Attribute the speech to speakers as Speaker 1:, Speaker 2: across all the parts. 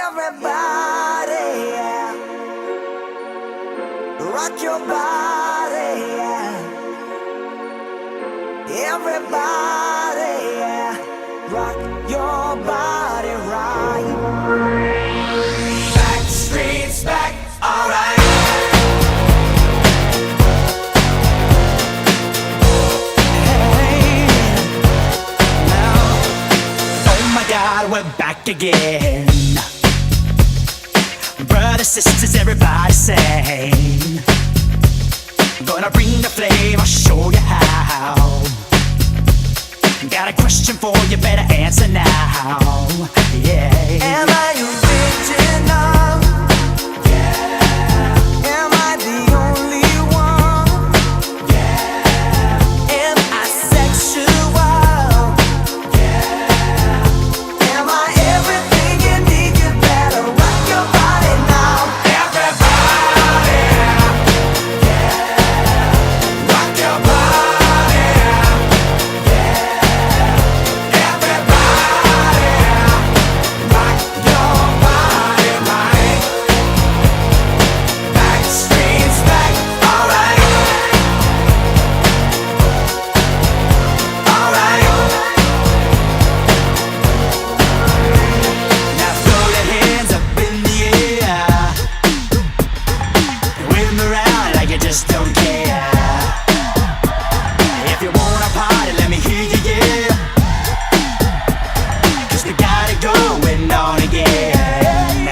Speaker 1: Everybody, yeah. Rock your body, yeah. Everybody, yeah. Rock your body right. Back streets back, alright. Hey, now, oh my God, we're back again. Brothers, sisters, everybody sing. Gonna bring the flame, I'll show you how. Got a question for you, better answer now. Yeah. Am I original? Yeah. Am I the only one? Yeah. Am I sexual? Yeah. Am I everything you need? You better rock your body now. Everybody, yeah. Rock your body, yeah. Everybody, rock your body right. Back streets back, alright. Alright. Now throw your hands up in the air. Wave them around like you just don't care. If you wanna party, let me hear you, yeah. 'Cause we got it going on again.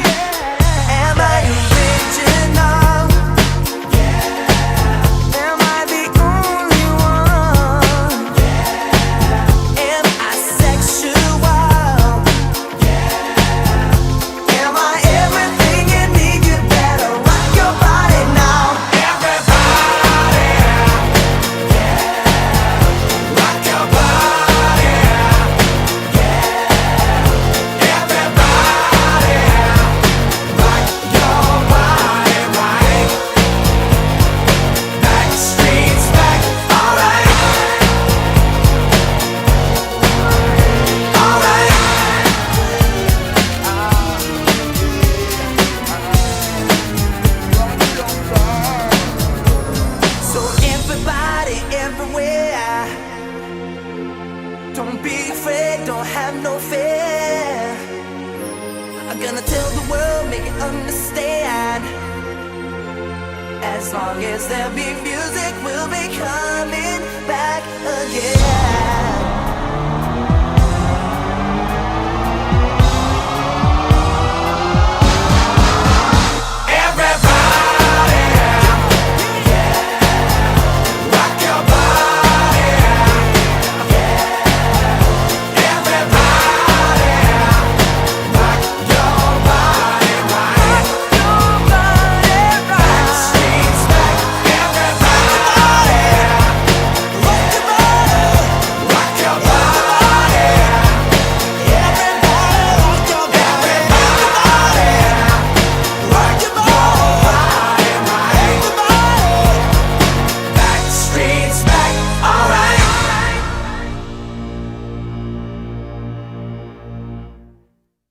Speaker 1: Am I original? Yeah. Am I the only one? Yeah. Am I sexual? Yeah. Am I everything you need? You better rock your body now. Everybody, yeah. Rock your body, yeah. Everybody, rock your body right. Back streets back, alright. Alright. So everybody, everywhere, don't be afraid, don't have no fear. I'm gonna tell the world, make it understand. As long as there be music, we'll be coming back again.